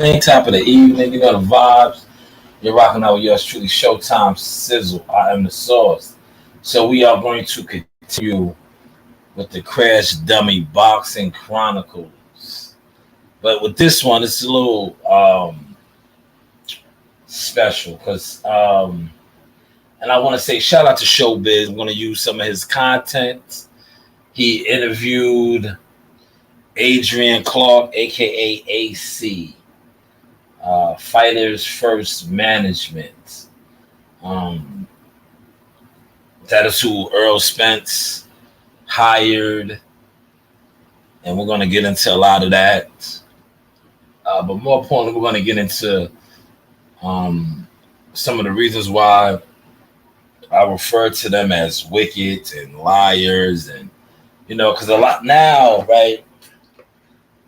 morning, top of the evening. You know the vibes. You're rocking out with yours truly, Showtime Sizzle. I am the source. So we are going to continue with the Crash Dummy Boxing Chronicles. But with this one, it's a little special because, and I want to say shout out to Showbiz. I'm going to use some of his content. He interviewed Adrian Clark, aka AC, Fighters First Management. Um, that is who Earl Spence hired, and we're going to get into a lot of that. But more importantly, we're going to get into some of the reasons why I refer to them as wicked and liars, and because a lot now, right?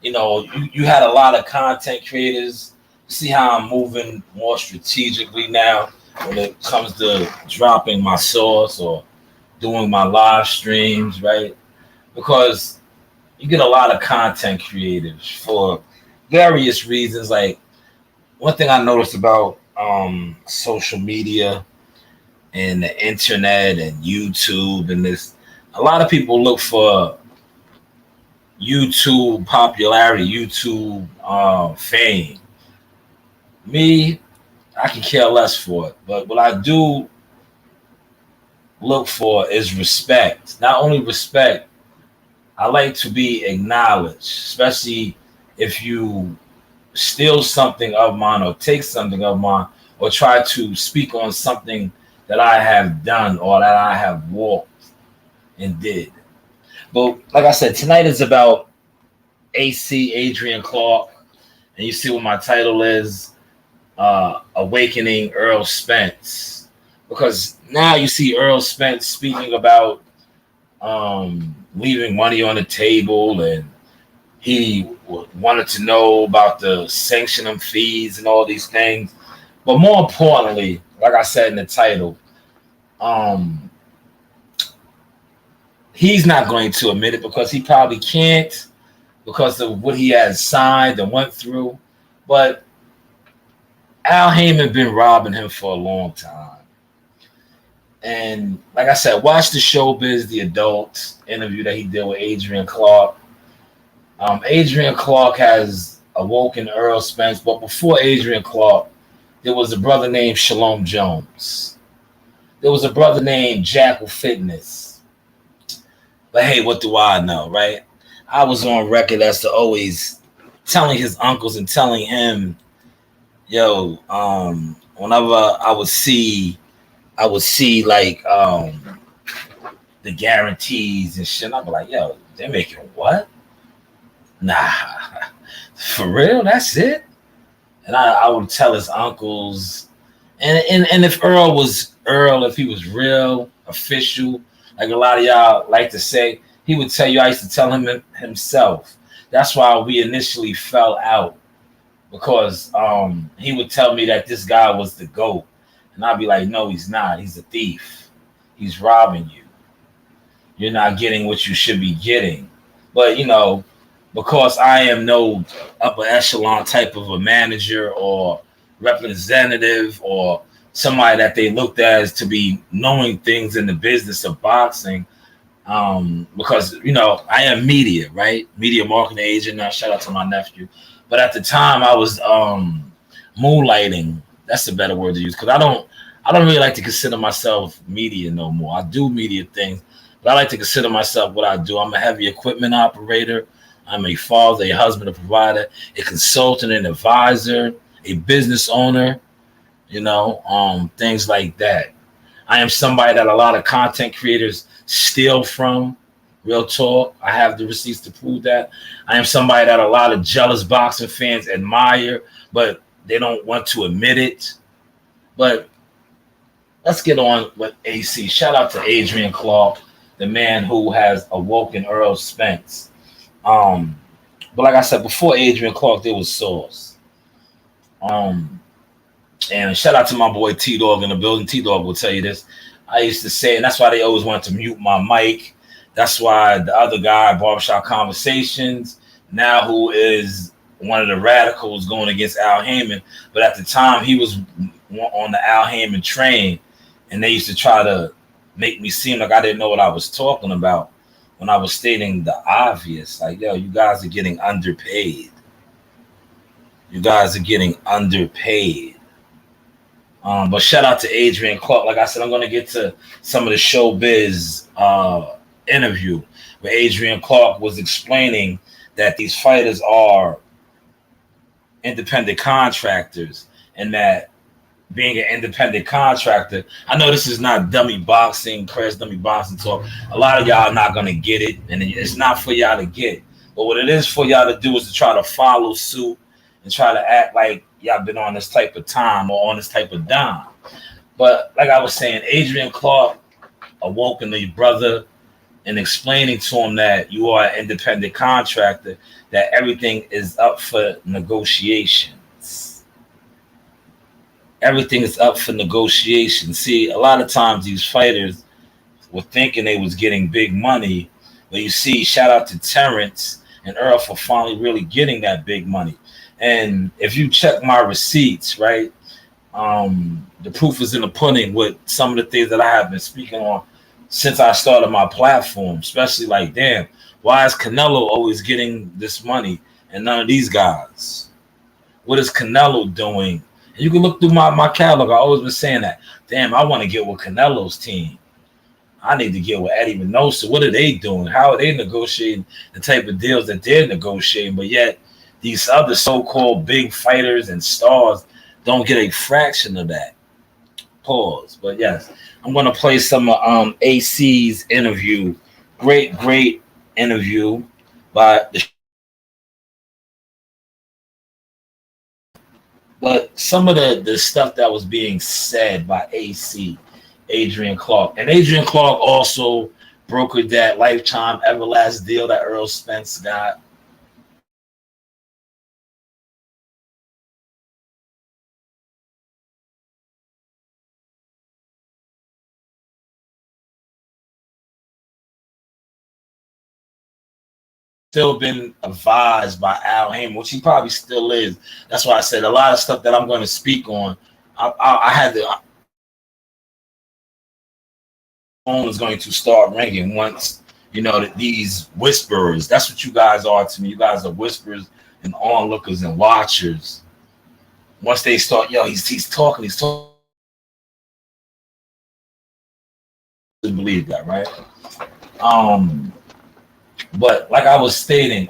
You had a lot of content creators. See how I'm moving more strategically now when it comes to dropping my source or doing my live streams, right? Because you get a lot of content creators for various reasons. Like one thing I noticed about social media and the internet and YouTube and this, a lot of people look for YouTube popularity, YouTube fame. Me, I can care less for it. But what I do look for is respect. Not only respect, I like to be acknowledged, especially if you steal something of mine or take something of mine or try to speak on something that I have done or that I have walked and did. But like I said, tonight is about AC Adrian Clark, and you see what my title is, Awakening Earl Spence. Because now you see Earl Spence speaking about leaving money on the table, and he wanted to know about the sanctioning fees and all these things. But more importantly, like I said in the title, he's not going to admit it because he probably can't because of what he has signed and went through. But Al Haymon been robbing him for a long time. And like I said, watch the Showbiz, the adult interview that he did with Adrian Clark. Adrian Clark has awoken Earl Spence, but before Adrian Clark, there was a brother named Shalom Jones. There was a brother named Jackal Fitness. But hey, what do I know, right? I was on record as to always telling his uncles and telling him, yo, whenever I would see like the guarantees and shit, I'd be like, yo, they're making what? Nah, for real? That's it? And I would tell his uncles, and if Earl was Earl, if he was real, official, like a lot of y'all like to say, he would tell you. I used to tell him himself. That's why we initially fell out, because he would tell me that this guy was the GOAT. And I'd be like, no, he's not. He's a thief. He's robbing you. You're not getting what you should be getting. But, because I am no upper echelon type of a manager or representative or somebody that they looked at as to be knowing things in the business of boxing, because, I am media, right? Media marketing agent. Now, shout out to my nephew. But at the time, I was moonlighting. That's a better word to use, because I don't really like to consider myself media no more. I do media things, but I like to consider myself what I do. I'm a heavy equipment operator. I'm a father, a husband, a provider, a consultant, an advisor, a business owner, things like that. I am somebody that a lot of content creators steal from. Real talk. I have the receipts to prove that. I am somebody that a lot of jealous boxing fans admire, but they don't want to admit it. But let's get on with AC. Shout out to Adrian Clark, the man who has awoken Earl Spence. But like I said, before Adrian Clark, there was Source. And shout out to my boy T-Dog in the building. T-Dog will tell you this. I used to say, and that's why they always wanted to mute my mic. That's why the other guy, Barbershop Conversations, now who is one of the radicals going against Al Haymon. But at the time, he was on the Al Haymon train, and they used to try to make me seem like I didn't know what I was talking about when I was stating the obvious. Like, yo, you guys are getting underpaid. You guys are getting underpaid. But shout out to Adrian Clark. Like I said, I'm going to get to some of the showbiz interview where Adrian Clark was explaining that these fighters are independent contractors, and that being an independent contractor, I know this is not dummy boxing, press dummy boxing talk. A lot of y'all are not going to get it, and it's not for y'all to get. But what it is for y'all to do is to try to follow suit and try to act like y'all been on this type of time or on this type of dime. But like I was saying, Adrian Clark awoken the brother and explaining to him that you are an independent contractor, that everything is up for negotiations. Everything is up for negotiation. See, a lot of times these fighters were thinking they was getting big money, but you see, shout out to Terrence and Earl for finally really getting that big money. And if you check my receipts, right, the proof is in the pudding with some of the things that I have been speaking on since I started my platform, especially like, damn, why is Canelo always getting this money and none of these guys? What is Canelo doing? And you can look through my catalog. I always been saying that. Damn, I want to get with Canelo's team. I need to get with Eddie Minosa. What are they doing? How are they negotiating the type of deals that they're negotiating? But yet these other so-called big fighters and stars don't get a fraction of that. Pause. But yes, I'm going to play some of AC's interview. Great interview by the. But some of the stuff that was being said by AC, Adrian Clark. And Adrian Clark also brokered that lifetime everlast deal that Earl Spence got. Still been advised by Al Haymon, which he probably still is. That's why I said a lot of stuff that I'm going to speak on. I had to. Phone is going to start ringing once you know that these whisperers. That's what you guys are to me. You guys are whisperers and onlookers and watchers. Once they start, yo, he's talking, he's talking. Believe that, right? But like I was stating,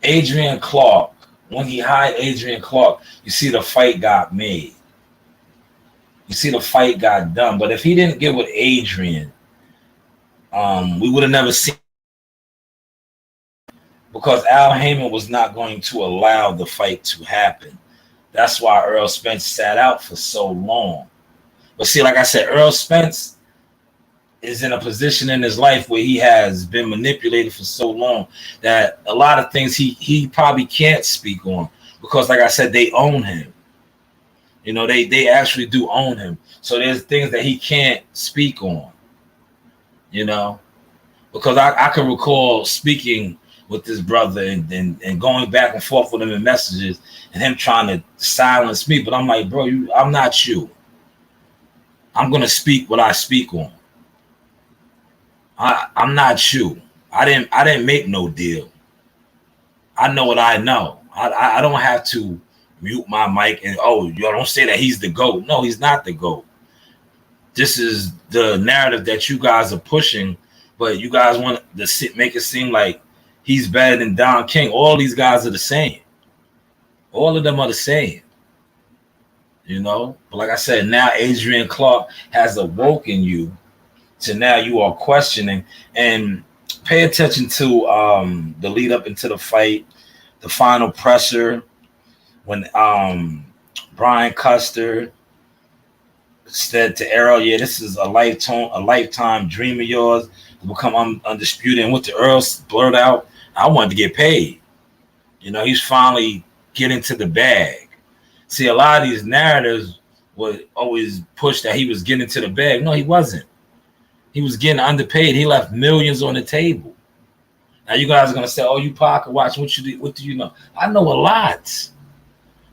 Adrian Clark, when he hired Adrian Clark, you see the fight got made. You see the fight got done. But if he didn't get with Adrian, we would have never seen, because Al Haymon was not going to allow the fight to happen. That's why Earl Spence sat out for so long. But see, like I said, Earl Spence is in a position in his life where he has been manipulated for so long that a lot of things he probably can't speak on, because like I said, they own him. You know, they actually do own him. So there's things that he can't speak on, you know, because I can recall speaking with this brother and going back and forth with him in messages and him trying to silence me. But I'm like, bro, I'm not you. I'm going to speak what I speak on. I'm not you. I didn't make no deal. I know what I know. I don't have to mute my mic and you don't say that he's the GOAT. No, he's not the GOAT. This is the narrative that you guys are pushing, but you guys want to make it seem like he's better than Don King. All these guys are the same. All of them are the same. You know? But like I said, now Adrian Clark has awoken you. So now you are questioning, and pay attention to the lead up into the fight, the final pressure, when Brian Custer said to Earl, yeah, this is a lifetime dream of yours to become undisputed. And what the Earl blurred out, I wanted to get paid. You know, he's finally getting to the bag. See, a lot of these narratives would always push that he was getting to the bag. No, he wasn't. He was getting underpaid. He left millions on the table. Now you guys are gonna say, "Oh, you pocket watch. What you do? What do you know?" I know a lot.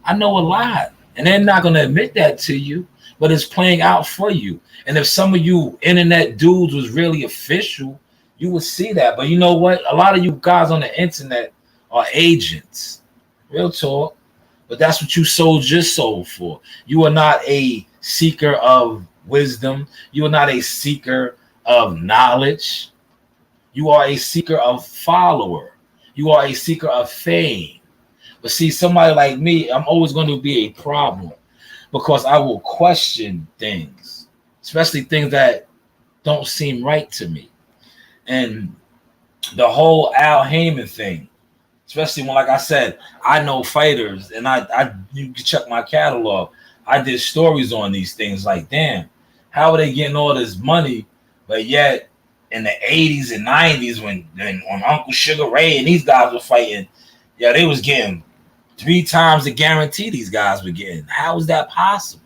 I know a lot, and they're not gonna admit that to you, but it's playing out for you. And if some of you internet dudes was really official, you would see that. But you know what? A lot of you guys on the internet are agents. Real talk. But that's what you sold your soul for. You are not a seeker of wisdom. You are not a seeker of knowledge. You are a seeker of follower. You are a seeker of fame. But see, somebody like me, I'm always going to be a problem because I will question things, especially things that don't seem right to me. And the whole Al Haymon thing, especially when, like I said, I know fighters, and I you can check my catalog. I did stories on these things. Like, damn, how are they getting all this money? But yet, in the 80s and 90s, when Uncle Sugar Ray and these guys were fighting, yeah, they was getting 3 times the guarantee these guys were getting. How is that possible?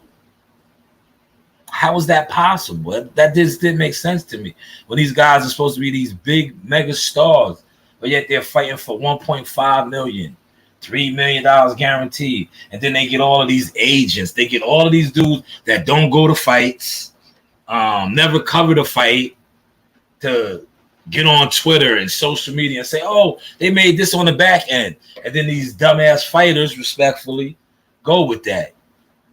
How is that possible? That just didn't make sense to me. When these guys are supposed to be these big mega stars, but yet they're fighting for 1.5 million, $3 million guaranteed. And then they get all of these agents. They get all of these dudes that don't go to fights, never cover the fight, to get on Twitter and social media and say, oh, they made this on the back end. And then these dumbass fighters, respectfully, go with that,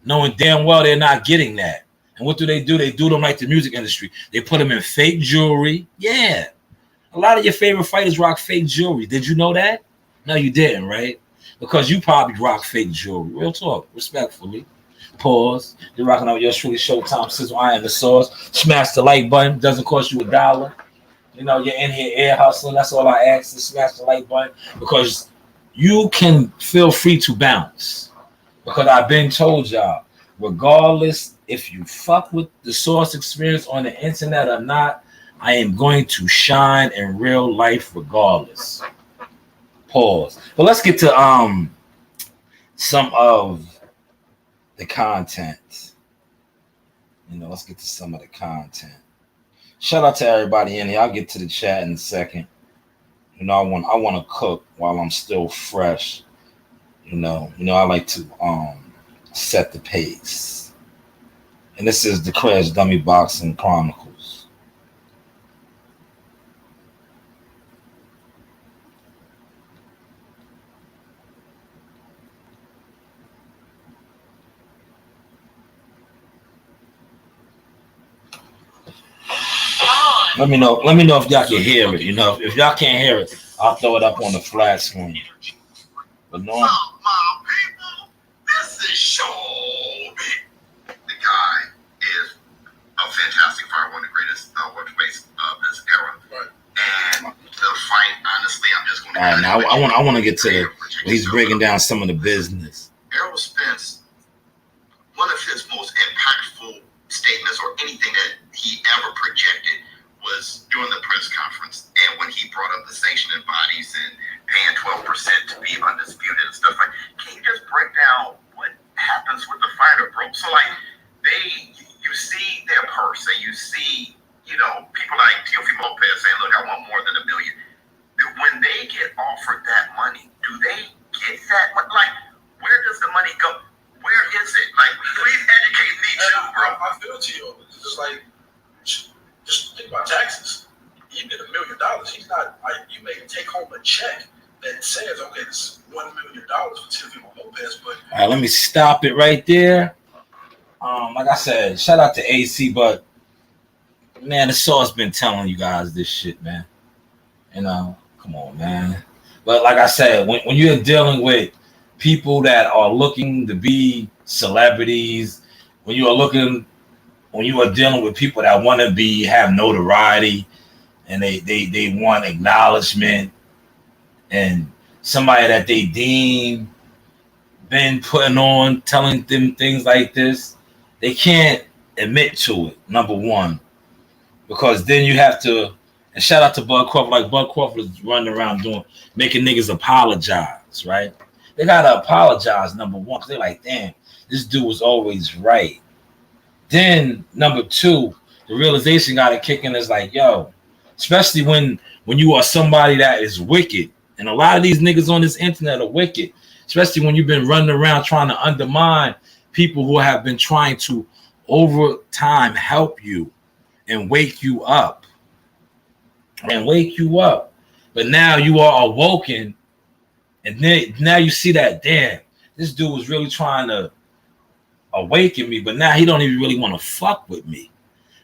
knowing damn well they're not getting that. And what do? They do them like the music industry. They put them in fake jewelry. Yeah. A lot of your favorite fighters rock fake jewelry. Did you know that? No, you didn't, right? Because you probably rock fake jewelry. Real talk, respectfully. Pause. You're rocking out your truly Showtime Sizzle. I am the source. Smash the like button. Doesn't cost you $1. You know, you're in here air hustling. That's all I ask is smash the like button because you can feel free to bounce. Because I've been told y'all, regardless if you fuck with the source experience on the internet or not, I am going to shine in real life regardless. Pause. But let's get to some of the content. You know, let's get to some of the content. Shout out to everybody in here. I'll get to the chat in a second. You know, I want to cook while I'm still fresh. You know, I like to set the pace. And this is the Crash Dummy Boxing Chronicles. Let me know if y'all can hear it. You know, if y'all can't hear it, I'll throw it up on the flat screen. But no. My people, this is Shanewz. The guy is a fantastic fighter, one of the greatest workplace of this era. Right. And the fight, honestly, I'm just going to. All right, now I want to get to he's breaking down some of the business. Errol Spence, one of his most impactful statements or anything that he ever projected was during the press conference, and when he brought up the sanctioning bodies and paying 12% to be undisputed and stuff like. Can you just break down what happens with the fighter, bro? So like, you see their purse, and you see, you know, people like Teofimo Lopez saying, "Look, I want more than $1 million." When they get offered that money, do they get that? Like, where does the money go? Where is it? Like, please educate me too, bro. I feel to you. It's just like. Just think about taxes. You get $1 million. He's not like you may take home a check that says, okay, this is $1 million for Teofimo Lopez. But all right, let me stop it right there. Like I said, shout out to AC, but man, the source been telling you guys this shit, man. You know, come on, man. But like I said, when you're dealing with people that are looking to be celebrities, when you are dealing with people that want to have notoriety and they want acknowledgement and somebody that they deem been putting on, telling them things like this, they can't admit to it, number one, because then you have to, and shout out to Bud Crawford, like Bud Crawford is running around making niggas apologize, right? They got to apologize, number one, because they're like, damn, this dude was always right. Then number two, the realization got to kick in is like, yo, especially when when you are somebody that is wicked. And a lot of these niggas on this internet are wicked, especially when you've been running around trying to undermine people who have been trying to over time help you and wake you up. But now you are awoken, and then now you see that, damn, this dude was really trying to awaken me, but now he don't even really want to fuck with me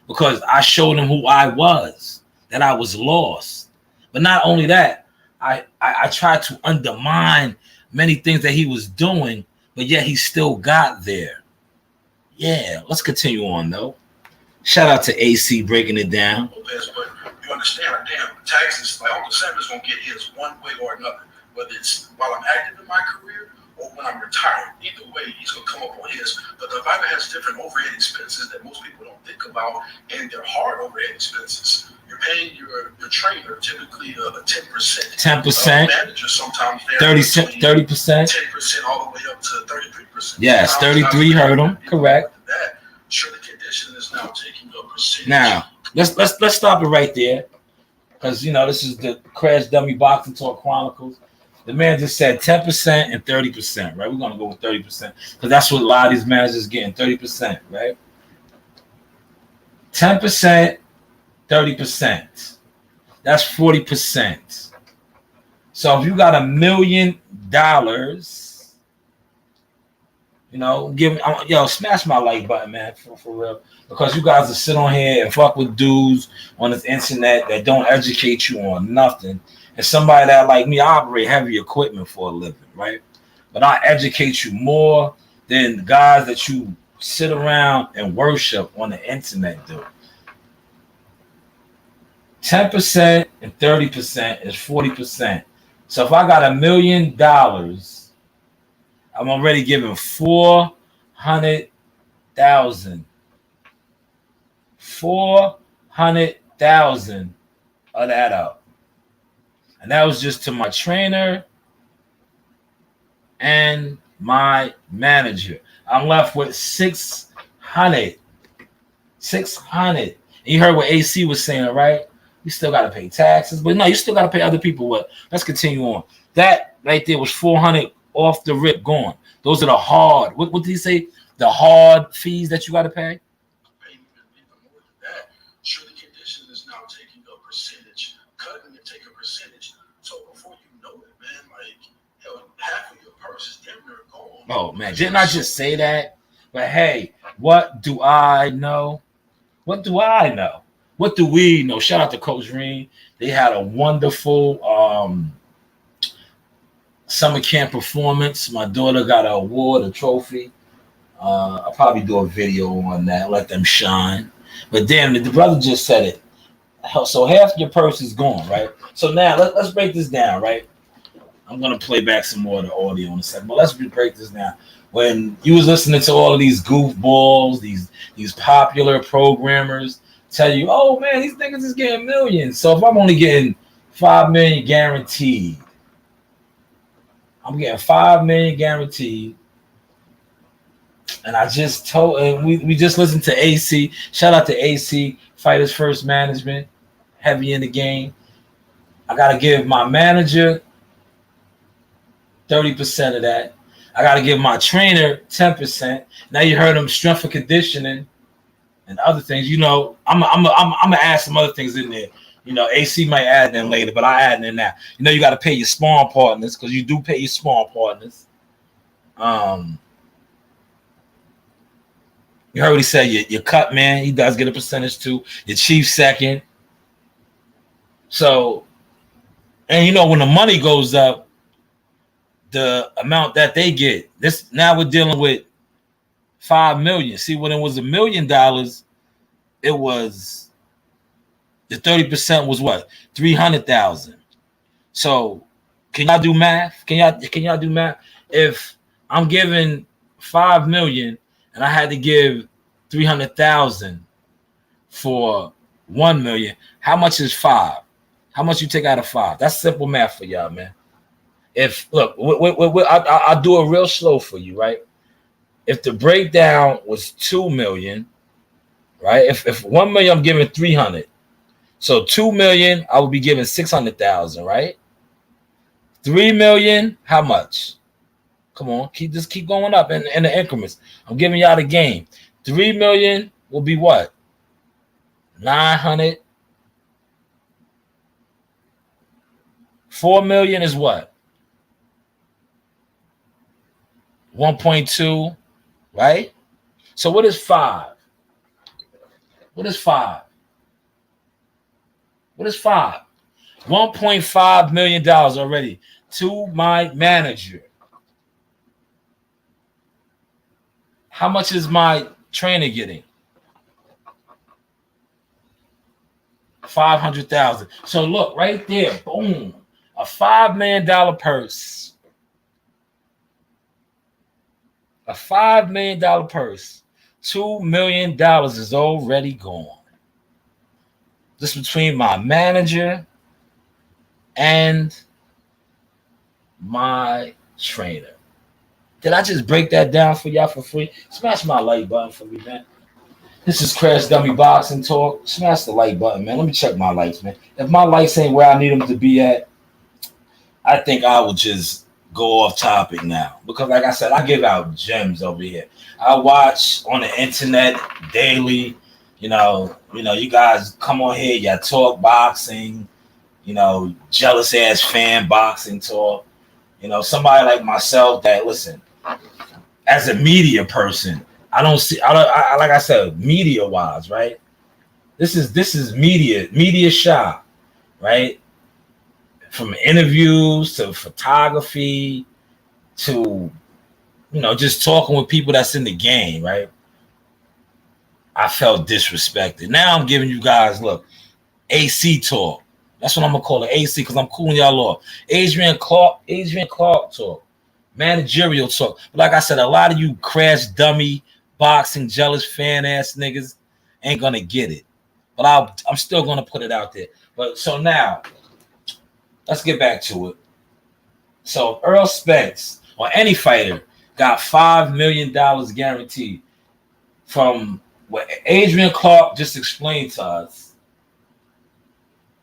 because I showed him who I was, that I was lost. But not only that, I tried to undermine many things that he was doing, but yet he still got there. Yeah, let's continue on though. Shout out to AC breaking it down. But you understand, like, damn, taxes, like Uncle Sam is gonna get his one way or another, whether it's while I'm active in my career or when I'm retired. Either way, he's gonna come up on his. But the divider has different overhead expenses that most people don't think about, and they're hard overhead expenses. You're paying your trainer typically a 10%. 10%. Manager sometimes 30%. 10% all the way up to 33%. Yes, 33 heard him. Correct. That sure the condition is now taking a percentage. Now let's stop it right there, because you know this is the Crash Dummy Boxing Talk Chronicles. The man just said 10% and 30%, right? We're gonna go with 30% because that's what a lot of these managers getting, 30%, right? 10%, 30%. That's 40%. So if you got $1 million, you know, smash my like button, man, for real. Because you guys will sit on here and fuck with dudes on this internet that don't educate you on nothing. And somebody that like me, I operate heavy equipment for a living, right? But I educate you more than the guys that you sit around and worship on the internet do. 10% and 30% is 40%. So if I got $1 million, I'm already giving 400,000. 400,000 of that up. And that was just to my trainer and my manager. I'm left with 600. 600. And you heard what AC was saying, right? You still got to pay taxes. But no, you still got to pay other people. What? Let's continue on. That right there was 400 off the rip gone. Those are the hard. What did he say? The hard fees that you got to pay? Sure, the condition is now taking a percentage, cutting and take a percentage. So before you know it, man, like, hell, half of your purse is damn near gone. Oh man, didn't I just say that? But hey, what do I know? What do I know? What do we know? Shout out to Coach Reen. They had a wonderful summer camp performance. My daughter got an award, a trophy. I'll probably do a video on that. Let them shine. But damn, the brother just said it. So half your purse is gone, right? So now let's break this down, right? I'm gonna play back some more of the audio in a second, but let's break this down. When you was listening to all of these goofballs, these popular programmers tell you, oh man, these niggas is getting millions. So if I'm only getting 5 million guaranteed, I'm getting 5 million guaranteed. And I just told, and we just listened to AC. Shout out to AC, Fighters First Management, heavy in the game. I got to give my manager 30% of that. I got to give my trainer 10%. Now you heard him, strength and conditioning and other things. You know, I'm gonna add some other things in there. You know, AC might add them later, but I add them now. You know, you got to pay your sparring partners because you do pay your sparring partners. You heard what he said. Your cut man, he does get a percentage too. Your chief second. So, and you know when the money goes up, the amount that they get. This now we're dealing with 5 million. See, when it was $1 million, it was the 30% was what? 300,000. So, can y'all do math? Can y'all do math? If I'm giving 5 million. And I had to give 300,000 for 1 million. How much is 5? How much you take out of 5? That's simple math for y'all, man. If look, I'll do it real slow for you, right? If the breakdown was 2 million, right? If 1 million, I'm giving 300. So 2 million, I would be giving 600,000, right? 3 million, how much? Come on, keep going up in the increments. I'm giving y'all the game. 3 million will be what? 900. 4 million is what? 1.2, right? So what is 5? What is 5? What is 5? $1.5 million already to my manager. How much is my trainer getting? 500,000. So look right there, boom, a $5 million purse. A $5 million purse. $2 million is already gone. This between my manager and my trainer. Did I just break that down for y'all for free? Smash my like button for me, man. This is Crash Dummy Boxing Talk. Smash the like button, man. Let me check my likes, man. If my likes ain't where I need them to be at, I think I will just go off topic now. Because like I said, I give out gems over here. I watch on the internet daily. You guys come on here, y'all talk boxing, jealous ass fan boxing talk. Somebody like myself that, listen, as a media person, like I said, media wise, right? This is media shop, right? From interviews to photography to, just talking with people that's in the game, right? I felt disrespected. Now I'm giving you guys, look, AC talk. That's what I'm gonna call it, AC, because I'm cooling y'all off. Adrian Clark talk, managerial talk. But like I said, a lot of you crash dummy, boxing, jealous fan ass niggas ain't gonna get it. But I'm still gonna put it out there. But so now, let's get back to it. So Earl Spence or any fighter got $5 million guaranteed from what Adrian Clark just explained to us.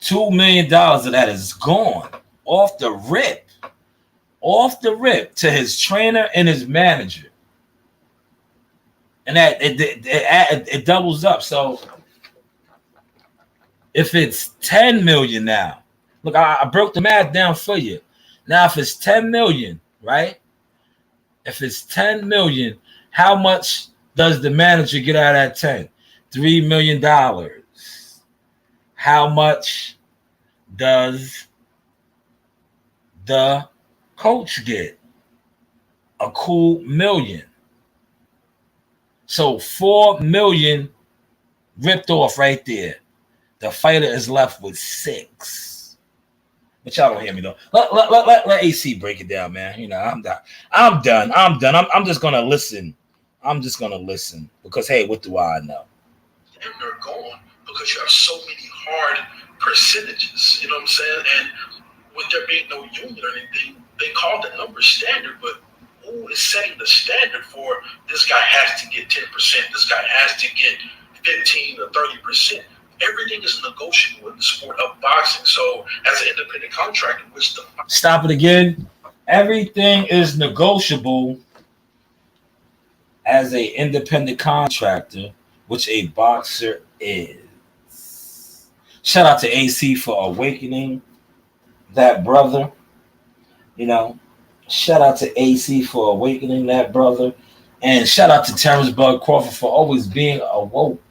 $2 million of that is gone off the rip to his trainer and his manager, and that it doubles up. So if it's 10 million now, look, I broke the math down for you. Now, if it's 10 million, right? If it's 10 million, how much does the manager get out of that 10? $3 million. How much does the coach get? A cool million. So 4 million ripped off right there. The fighter is left with 6. But y'all don't hear me though. Let AC break it down, man. I'm done. I'm just gonna listen. Because hey, what do I know? And they're gone because you have so many hard percentages. You know what I'm saying? And with there being no union or anything, they call the number standard, but who is setting the standard for this guy has to get 10%, this guy has to get 15 or 30%? Everything is negotiable in the sport of boxing. So as an independent contractor, stop it again. Everything is negotiable as an independent contractor, which a boxer is. Shout out to AC for awakening that brother. Shout out to AC for awakening that brother. And shout out to Terrence Bud Crawford for always being awoke.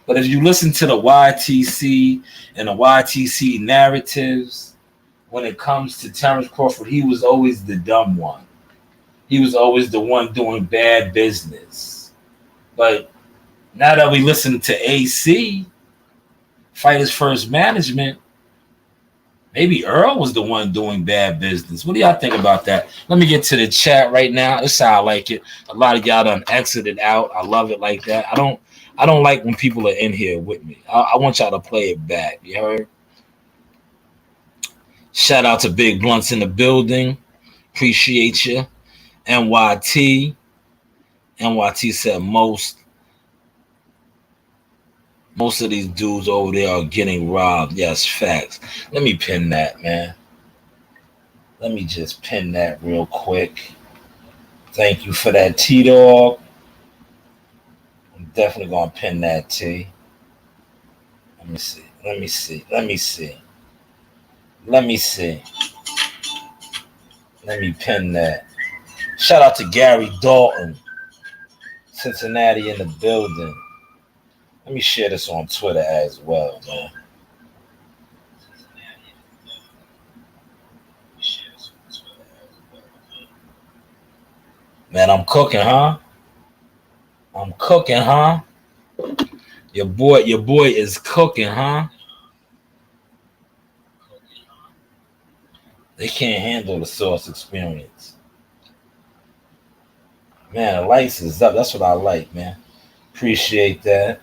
But if you listen to the YTC and the YTC narratives, when it comes to Terrence Crawford, he was always the dumb one. He was always the one doing bad business. But now that we listen to AC, Fighters First Management, maybe Earl was the one doing bad business. What do y'all think about that? Let me get to the chat right now. This is how I like it. A lot of y'all done exited out. I love it like that. I don't like when people are in here with me. I want y'all to play it back. You heard? Shout out to Big Blunts in the building. Appreciate you. NYT said most Most of these dudes over there are getting robbed. Yes, facts. Let me pin that, man. Let me just pin that real quick. Thank you for that, T-Dog. I'm definitely going to pin that, T. Let me see. Let me see. Let me see. Let me see. Let me pin that. Shout out to Gary Dalton. Cincinnati in the building. Let me share this on Twitter as well, man. Man, I'm cooking, huh? I'm cooking, huh? Your boy is cooking, huh? They can't handle the Source experience. Man, the lights is up. That's what I like, man. Appreciate that.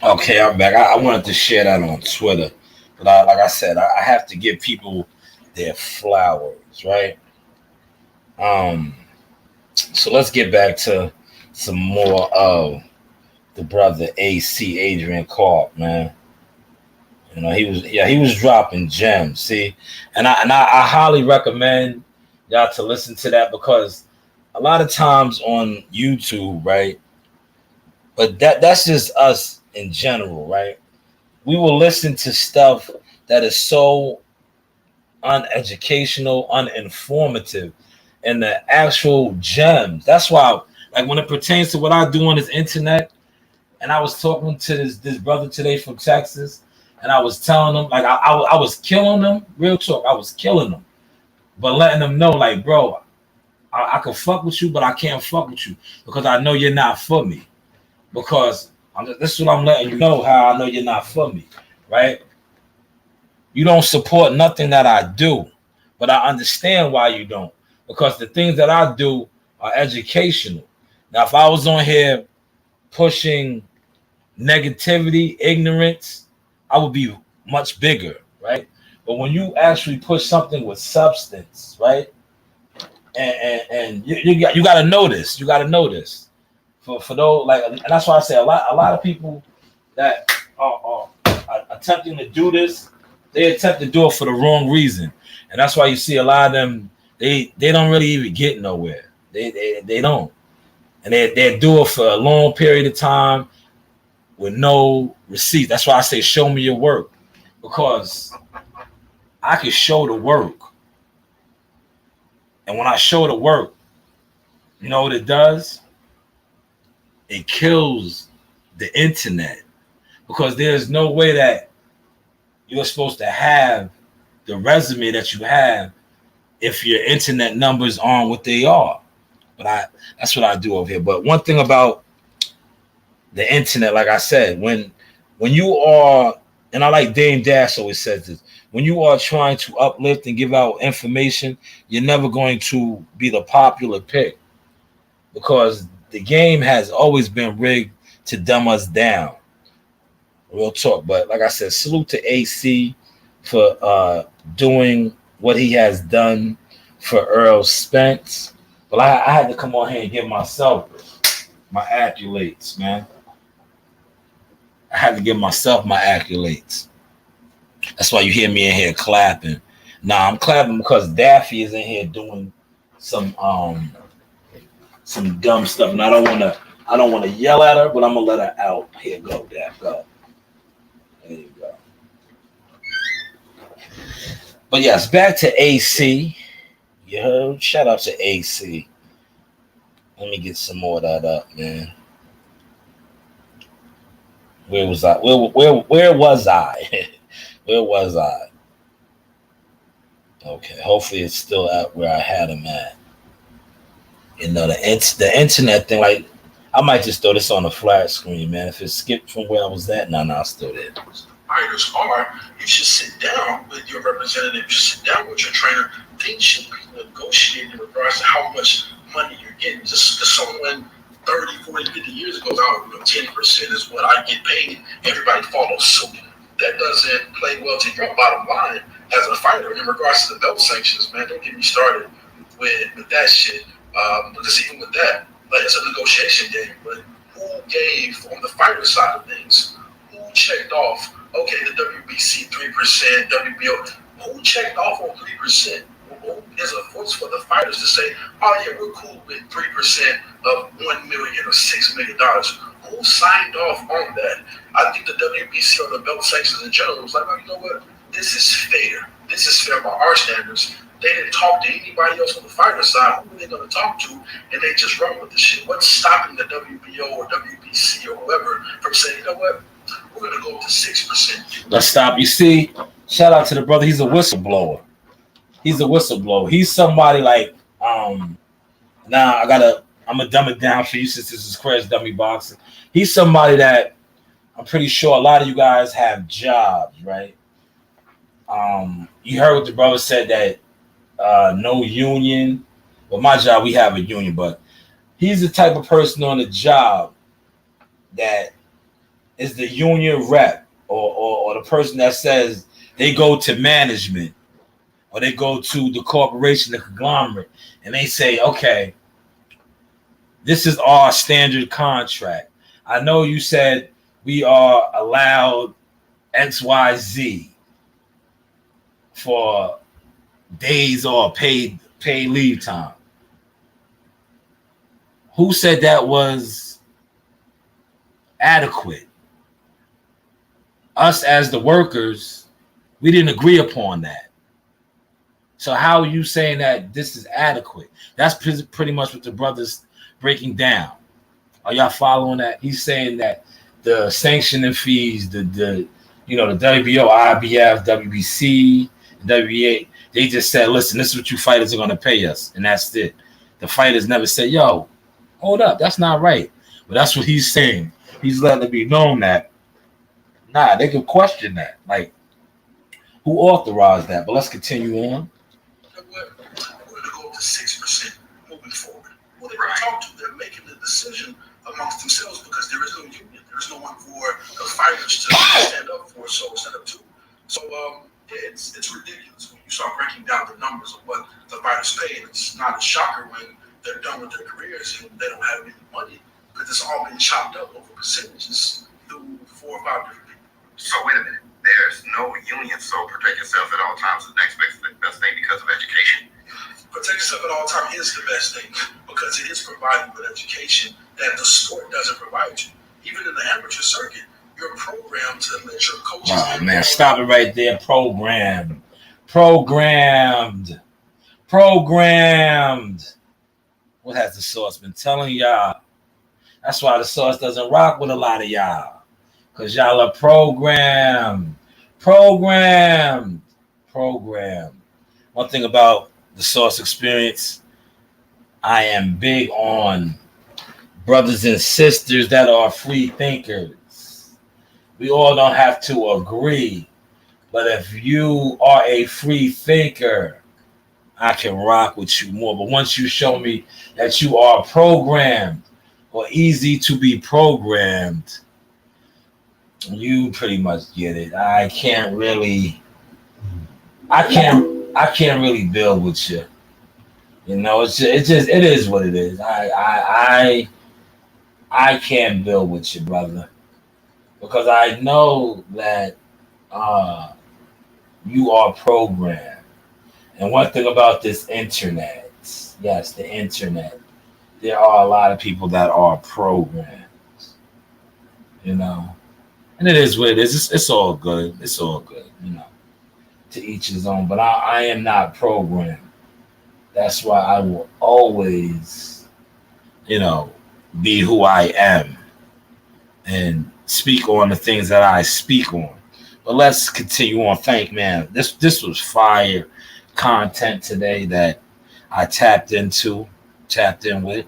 Okay, I'm back. I wanted to share that on Twitter, but like I said, I have to give people their flowers, right? Um, so let's get back to some more of the brother AC Adrian Clark, man. You know, he was dropping gems. See, I highly recommend y'all to listen to that because a lot of times on YouTube, right? But that's just us in general, right? We will listen to stuff that is so uneducational, uninformative, and the actual gems. That's why, like, when it pertains to what I do on this internet, and I was talking to this brother today from Texas, and I was telling him, like, I was killing them, real talk, I was killing them, but letting them know, like, bro, I can fuck with you, but I can't fuck with you because I know you're not for me. Because this is what I'm letting you know how I know you're not for me, right? You don't support nothing that I do, but I understand why you don't. Because the things that I do are educational. Now, if I was on here pushing negativity, ignorance, I would be much bigger, right? But when you actually push something with substance, right? And you got to know this. You got to know this. For those, like, and that's why I say a lot of people that are attempting to do this, they attempt to do it for the wrong reason, and that's why you see a lot of them. They don't really even get nowhere. They don't, and they do it for a long period of time with no receipt. That's why I say show me your work, because I can show the work, and when I show the work, you know what it does? It kills the internet, because there's no way that you're supposed to have the resume that you have if your internet numbers aren't what they are. But that's what I do over here. But one thing about the internet, like I said, when you are and I like Dame Dash always says this, when you are trying to uplift and give out information, you're never going to be the popular pick because the game has always been rigged to dumb us down. Real talk. But like I said, salute to AC for doing what he has done for Earl Spence. But I had to come on here and give myself my accolades, man. I had to give myself my accolades. That's why you hear me in here clapping. Nah, I'm clapping because Daffy is in here doing some dumb stuff, and I don't want to yell at her, but I'm gonna let her out. Here go, Daff, go. There you go. But yes, back to AC. You heard? Shout out to AC. Let me get some more of that up, man. Where was I? Where was I? Where was I? Okay, hopefully it's still at where I had him at. You know, the internet thing, like, I might just throw this on a flat screen, man. If it skipped from where I was at, no, I'll still there. Fighters are, you should sit down with your representative, you should sit down with your trainer. Things should be negotiated in regards to how much money you're getting. Just because someone 30, 40, 50 years ago, 10% is what I get paid, everybody follows suit. That doesn't play well to your bottom line as a fighter. In regards to the belt sanctions, man, don't get me started with that shit. Because even with that, like, it's a negotiation game. But who gave on the fighter side of things? Who checked off? Okay, the WBC 3%, WBO. Who checked off on 3%? Who is a force for the fighters to say, oh yeah, we're cool with 3% of $1 million or $6 million? Who signed off on that? I think the WBC or the belt sanctions in general was like, oh, you know what? This is fair. This is fair by our standards. They didn't talk to anybody else on the fighter side. Who were they going to talk to? And they just run with the shit. What's stopping the WBO or WBC or whoever from saying, you know what? We're going to go up to 6%. Let's stop. You see, shout out to the brother. He's a whistleblower. He's somebody like, now I'm going to dumb it down for you since this is Crash Dummy Boxing. He's somebody that I'm pretty sure a lot of you guys have jobs, right? You heard what the brother said that no union. Well, my job, we have a union, but he's the type of person on the job that is the union rep or the person that says they go to management or they go to the corporation, the conglomerate, and they say, okay, this is our standard contract. I know you said we are allowed XYZ for days or paid leave time. Who said that was adequate? Us as the workers, we didn't agree upon that. So how are you saying that this is adequate? That's pretty much what the brother's breaking down. Are y'all following that? He's saying that the sanctioning fees, the WBO, IBF, WBC, WBA, they just said, listen, this is what you fighters are going to pay us. And that's it. The fighters never said, yo, hold up, that's not right. But that's what he's saying. He's letting it be known that, nah, they can question that. Like, who authorized that? But let's continue on. We're going to go up to 6% moving forward. Who they're going to talk to, they're making the decision amongst themselves because there is no union. There's no one for the fighters to stand up for, so stand up to. So, it's ridiculous when you start breaking down the numbers of what the fighters pay. It's not a shocker when they're done with their careers and they don't have any money because it's all been chopped up over percentages through 4 or 5 different people. So wait a minute. There's no union, so protect yourself at all times is the next best thing because of education. Protect yourself at all times is the best thing because it is providing with education that the sport doesn't provide you. Even in the amateur circuit, you're programmed to let your coaches. Oh man, stop it right there. Programmed. What has the source been telling y'all? That's why the source doesn't rock with a lot of y'all. Because y'all are programmed. One thing about the source experience, I am big on brothers and sisters that are free thinkers. We all don't have to agree. But if you are a free thinker, I can rock with you more. But once you show me that you are programmed or easy to be programmed, you pretty much get it. I can't really build with you. You know, it is what it is. I can't build with you, brother, because I know that uh, you are programmed. And one thing about this internet, yes, the internet, there are a lot of people that are programmed. You know, and it is what it is. It's all good. It's all good. You know, to each his own. But I am not programmed. That's why I will always, you know, be who I am and speak on the things that I speak on. But let's continue on. Man. This was fire content today that I tapped in with.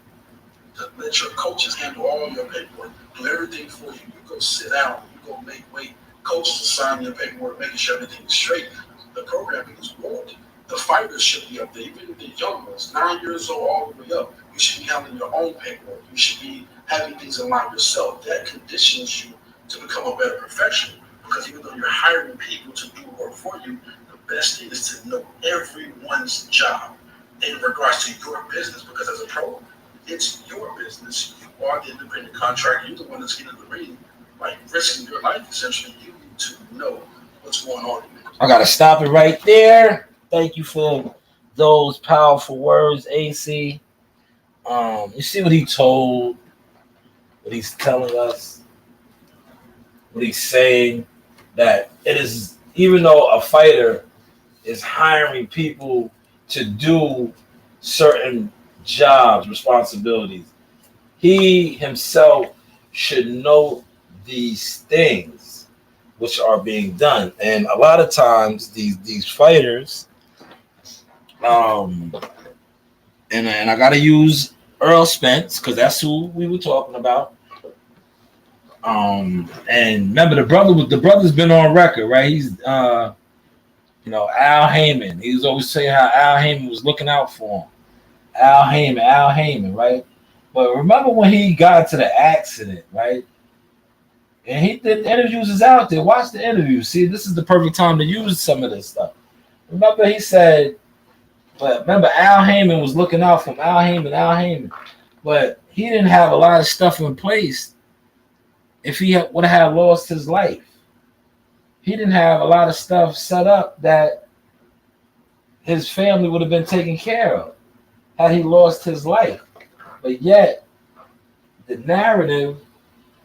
Let your coaches handle all your paperwork. Do everything for you. You go sit down. You go make weight. Coaches will sign your paperwork, making sure everything is straight. The programming is warranted. The fighters should be up there, even the young ones, 9 years old all the way up. You should be handling your own paperwork. You should be having things in line yourself. That conditions you to become a better professional. Because even though you're hiring people to do work for you, the best thing is to know everyone's job in regards to your business. Because as a pro, it's your business. You are the independent contractor. You're the one that's getting the ring, like risking your life. Essentially, you need to know what's going on. I gotta stop it right there. Thank you for those powerful words, AC. You see what he told, what he's telling us, what he's saying, that it is, even though a fighter is hiring people to do certain jobs, responsibilities, he himself should know these things which are being done. And a lot of times these fighters, and I gotta use Earl Spence because that's who we were talking about. And remember the brother's been on record, right? He's Al Haymon. He was always saying how Al Haymon was looking out for him. Al Haymon, right? But remember when he got into the accident, right? And he did interviews is out there. Watch the interview. See, this is the perfect time to use some of this stuff. Remember he said, but remember Al Haymon was looking out for him. Al Haymon. But he didn't have a lot of stuff in place if he would have lost his life. He didn't have a lot of stuff set up that his family would have been taken care of had he lost his life. But yet, the narrative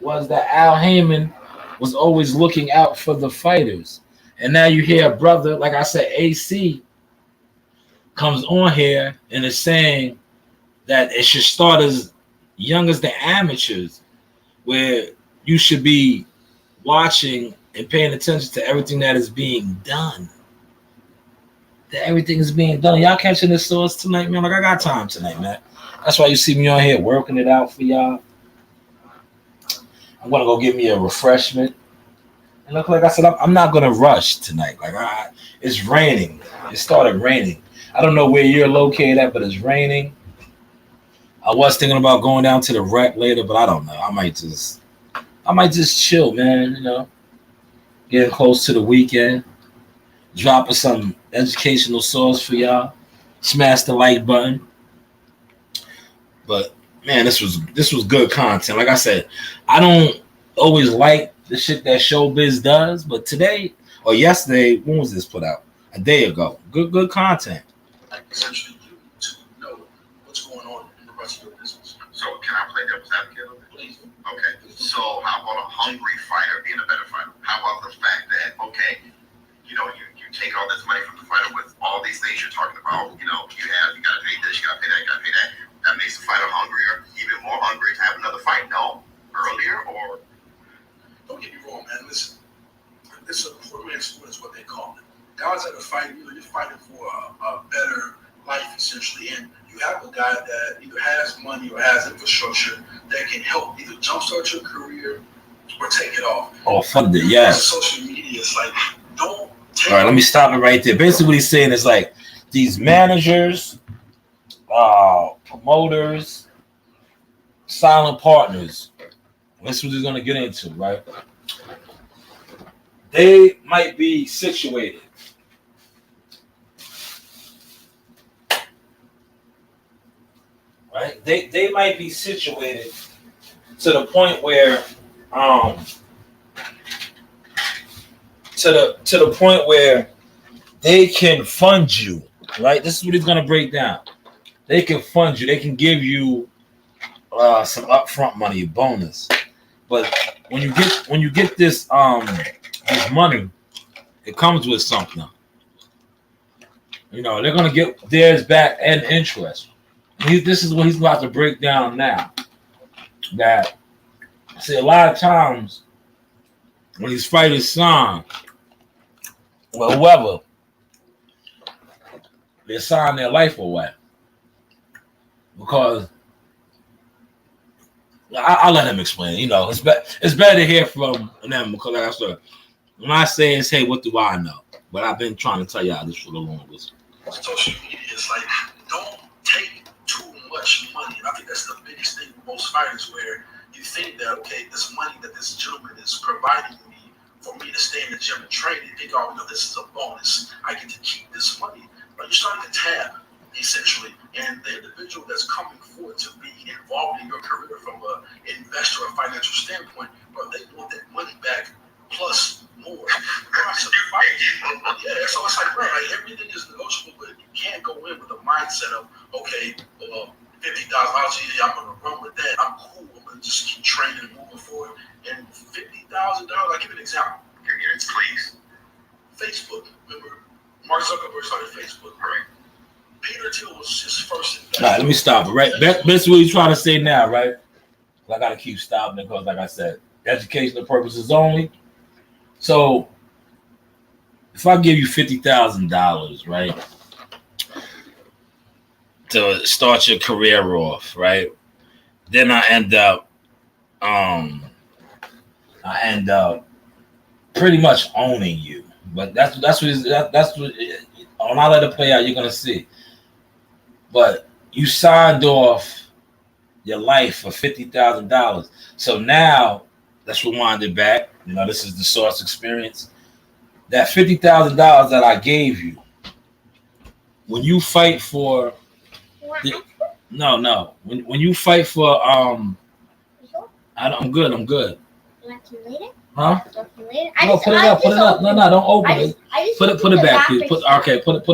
was that Al Haymon was always looking out for the fighters. And now you hear a brother, like I said, AC, comes on here and is saying that it should start as young as the amateurs, where you should be watching and paying attention to everything that is being done. That everything is being done. Y'all catching this source tonight, man? Like, I got time tonight, man. That's why you see me on here working it out for y'all. I'm gonna go get me a refreshment. And look, like I said, I'm not gonna rush tonight. Like, it's raining. It started raining. I don't know where you're located at, but it's raining. I was thinking about going down to the rec later, but I don't know. I might just chill, man. You know, getting close to the weekend, dropping some educational source for y'all. Smash the like button. But man, this was good content. Like I said, I don't always like the shit that Showbiz does, but today or yesterday, when was this put out? A day ago. Good content. Essentially, you need to know what's going on in the rest of your business. So can I play devil's advocate a little bit? Please. Okay. So how about a hungry fighter being a better fighter? How about the fact that, okay, you take all this money from the fighter with all these things you're talking about, you gotta pay this, you gotta pay that, you gotta pay that. That makes the fighter hungrier, even more hungry to have another fight. No, earlier or. Don't get me wrong, man. Listen, it's a poor man's sport is what they call it. Guys that are fighting, you're fighting for a better life, essentially. And you have a guy that either has money or has infrastructure that can help either jumpstart your career or take it off. Or fund it, yes. Social media is like, don't take All right, let me stop it right there. Basically, what he's saying is like these managers, promoters, silent partners. That's what he's going to get into, right? They might be situated. Right? They might be situated to the point where to the point where they can fund you, right? This is what he's gonna break down. They can fund you. They can give you some upfront money, bonus. But when you get this money, it comes with something. You know, they're gonna get theirs back and interest. This is what he's about to break down now. That see, a lot of times when these fighters sign, well, whoever, they sign their life away. Because I'll let him explain. You know, it's better to hear from them because that's what when I say is, hey, what do I know? But I've been trying to tell y'all this for the longest. Social media is like, don't take too much money. I think that's the biggest thing with most fighters, where you think that, okay, this money that this gentleman is providing me for me to stay in the gym and train, you think, oh, no, this is a bonus. I get to keep this money. But you're starting to tab, essentially. And the individual that's coming forward to be involved in your career from an investor or financial standpoint, bro, they want that money back plus more. Yeah, so it's like, bro, like, everything is negotiable, but you can't go in with a mindset of, okay, $50,000, yeah, I'm going to run with that. I'm cool. I'm going to just keep training and moving forward. And $50,000, I'll give you an example. Yes, please. Facebook. Remember, Mark Zuckerberg started Facebook, right? Peter Thiel was his first investor. All right, let me stop it. Right, that's what he's trying to say now, right? I got to keep stopping because, like I said, educational purposes only. So, if I give you $50,000, right, to start your career off, right, then I end up pretty much owning you. But that's what when I let it play out, you're gonna see. But you signed off your life for $50,000. So now let's rewind it back. You know, this is the source experience. That $50,000 that I gave you, when you fight for when you fight for I'm good. You want some later? Huh? Later? No, put it up. No, don't open it. Put it back, please. Put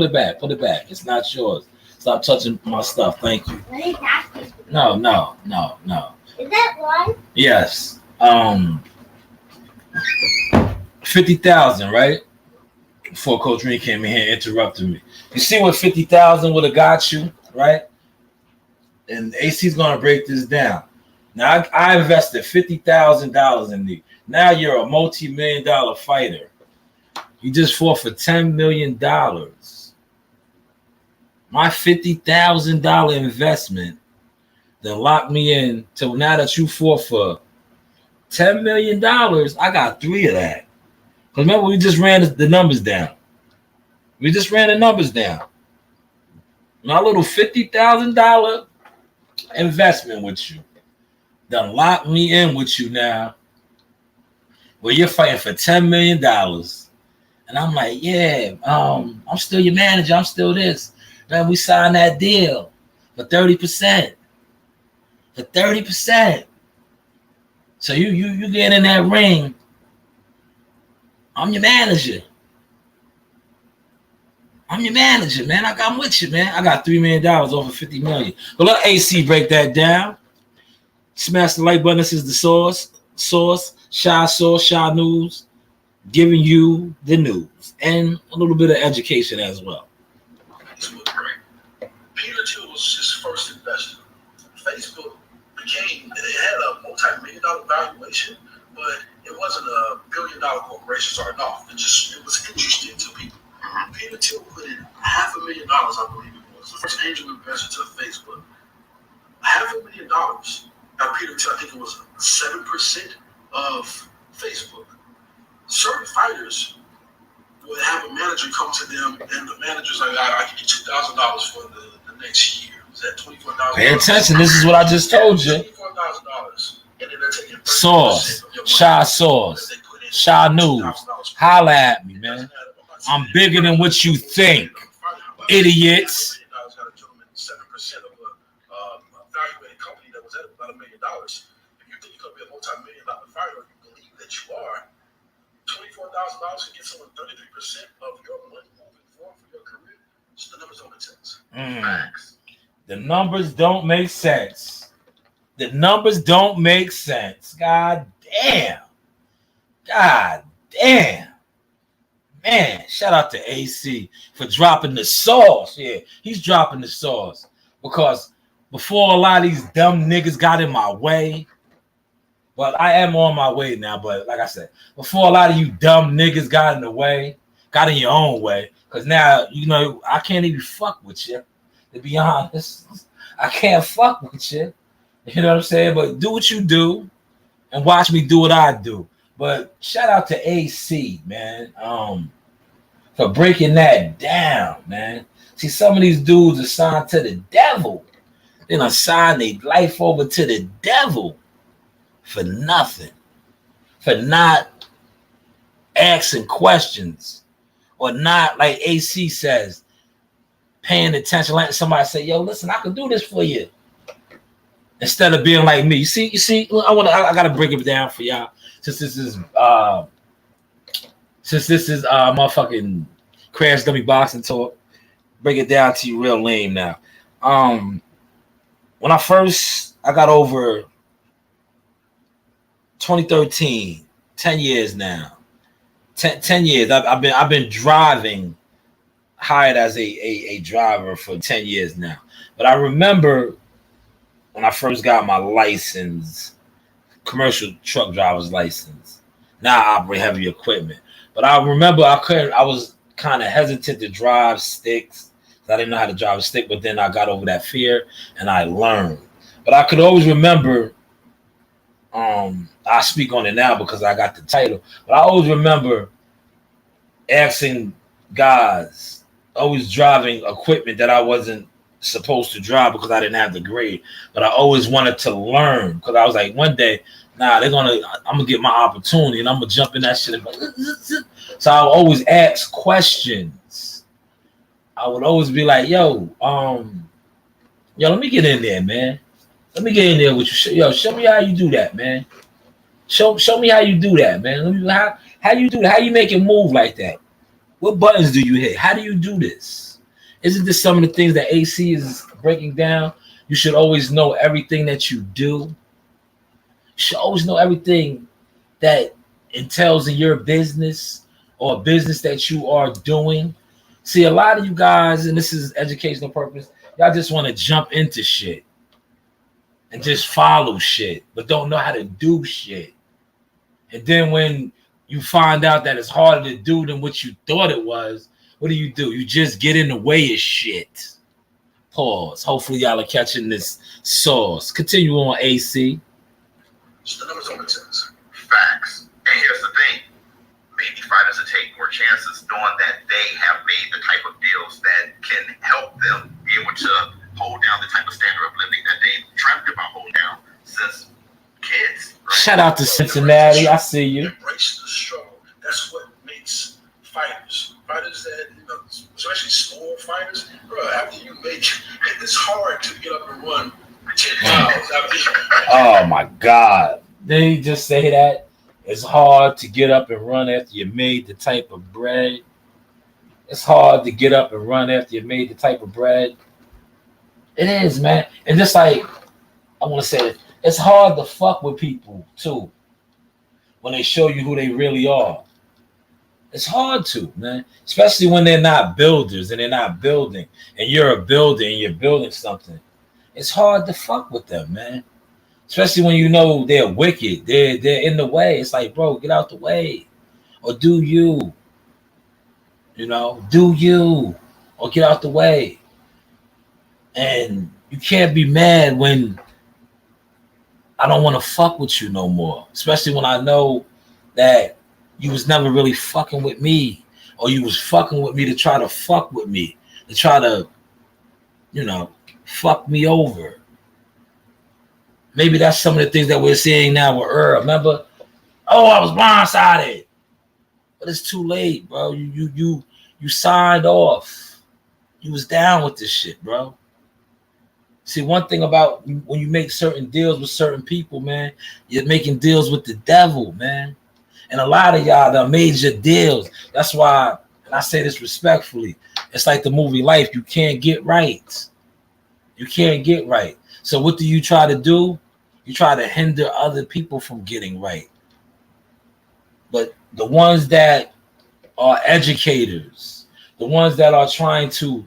it back. Put it back. It's not yours. Stop touching my stuff. Thank you. No. Is that one? Yes. 50,000, right? Before Coach Green came in here and interrupted me. You see what 50,000 would have got you, right? And AC's gonna break this down. Now I invested $50,000 in you. Now you're a multi-million-dollar fighter. You just fought for $10 million. My $50,000 investment then locked me in till now that you fought for $10 million. I got 3 of that. Because remember, we just ran the numbers down. My little $50,000 investment with you done locked me in with you now, where you're fighting for $10 million. And I'm like, yeah, I'm still your manager. I'm still this. Man, we signed that deal for 30%. For 30%. So you get in that ring. I'm your manager. Man. I'm with you, man. I got $3 million over $50 million. But let AC break that down. Smash the like button. This is the source. Shanewz, giving you the news and a little bit of education as well. Peter Thiel was his first investor. Facebook it had a multi-million-dollar valuation, but it wasn't a billion-dollar corporation starting off. It was interesting to people. Peter Thiel put in $500,000, I believe it was, the first angel investor to Facebook. $500,000. Now Peter Thiel, I think it was 7% of Facebook. Certain fighters would have a manager come to them, and the manager's like, I can get $2,000 for the next year. Is that $24,000? Pay attention. This is what I just told you. $24,000. And then they're taking Sauce. Shy Sauce. Shanewz. Holla at me, man. I'm bigger than what you think, idiots. Company that was at about $1 million. If you think you're going to be a multi-million-dollar fighter, you believe that you are, $24,000 can get someone 33% of your money moving forward for your career. So the numbers don't make sense. The numbers don't make sense. The numbers don't make sense. God damn. God damn. Man, shout out to AC for dropping the sauce. Yeah, he's dropping the sauce. Because before a lot of these dumb niggas got in my way, but I am on my way now. But like I said, before a lot of you dumb niggas got in the way, got in your own way, because now, you know, I can't even fuck with you. To be honest, I can't fuck with you. You know what I'm saying? But do what you do and watch me do what I do. But shout out to AC, man, for breaking that down, man. See, some of these dudes are signed to the devil. They done signed their life over to the devil for nothing, for not asking questions, or not, like AC says, paying attention, letting somebody say, yo, listen, I can do this for you. Instead of being like me. You see, I gotta break it down for y'all. Since this is motherfucking Crash Dummy Boxing Talk, break it down to you real lame now. When I got over 2013, 10 years now. 10 years. I've been driving, hired as a driver for 10 years now. But I remember when I first got my license, commercial truck driver's license. Now I operate heavy equipment. But I remember I was kind of hesitant to drive sticks. I didn't know how to drive a stick, but then I got over that fear and I learned. But I could always remember, I speak on it now because I got the title, but I always remember asking guys, always driving equipment that I wasn't supposed to drive because I didn't have the grade. But I always wanted to learn because I was like, one day, I'm gonna get my opportunity and I'm gonna jump in that shit. So I would always ask questions. I would always be like, yo, let me get in there, man. Let me get in there with you. Yo, show me how you do that, man. Show me how you do that, man. How you do that? How you make it move like that? What buttons do you hit? How do you do this? Isn't this some of the things that AC is breaking down? You should always know everything that you do. You should always know everything that entails in your business or a business that you are doing. See, a lot of you guys, and this is educational purpose, y'all just want to jump into shit and just follow shit, but don't know how to do shit. And then when you find out that it's harder to do than what you thought it was, what do? You just get in the way of shit. Pause. Hopefully y'all are catching this sauce. Continue on, AC. The numbers don't make sense. Facts. And here's the thing. Maybe fighters will take more chances knowing that they have made the type of deals that can help them be able to hold down the type of standard of living that they've dreamt about holding down since kids. Right? Shout out to Cincinnati. I see you. Embrace the struggle. That's what makes fighters that, especially small fighters, bro, after you make it's hard to get up and run 10 miles after you. Oh my God. Did he just say that? It's hard to get up and run after you made the type of bread. It's hard to get up and run after you made the type of bread. It is, man. And just like, I want to say it, it's hard to fuck with people, too, when they show you who they really are. It's hard to, man. Especially when they're not builders and they're not building. And you're a builder and you're building something. It's hard to fuck with them, man. Especially when you know they're wicked. They're in the way. It's like, bro, get out the way. Or do you. Do you. Or get out the way. And you can't be mad when I don't want to fuck with you no more. Especially when I know that you was never really fucking with me, or you was fucking with me to try to fuck with me, to try to, fuck me over. Maybe that's some of the things that we're seeing now with Earl. Remember? Oh, I was blindsided. But it's too late, bro. You signed off. You was down with this shit, bro. See, one thing about when you make certain deals with certain people, man, you're making deals with the devil, man. And a lot of y'all done made your deals. That's why, and I say this respectfully, it's like the movie Life. You can't get right. You can't get right. So what do you try to do? You try to hinder other people from getting right. But the ones that are educators, the ones that are trying to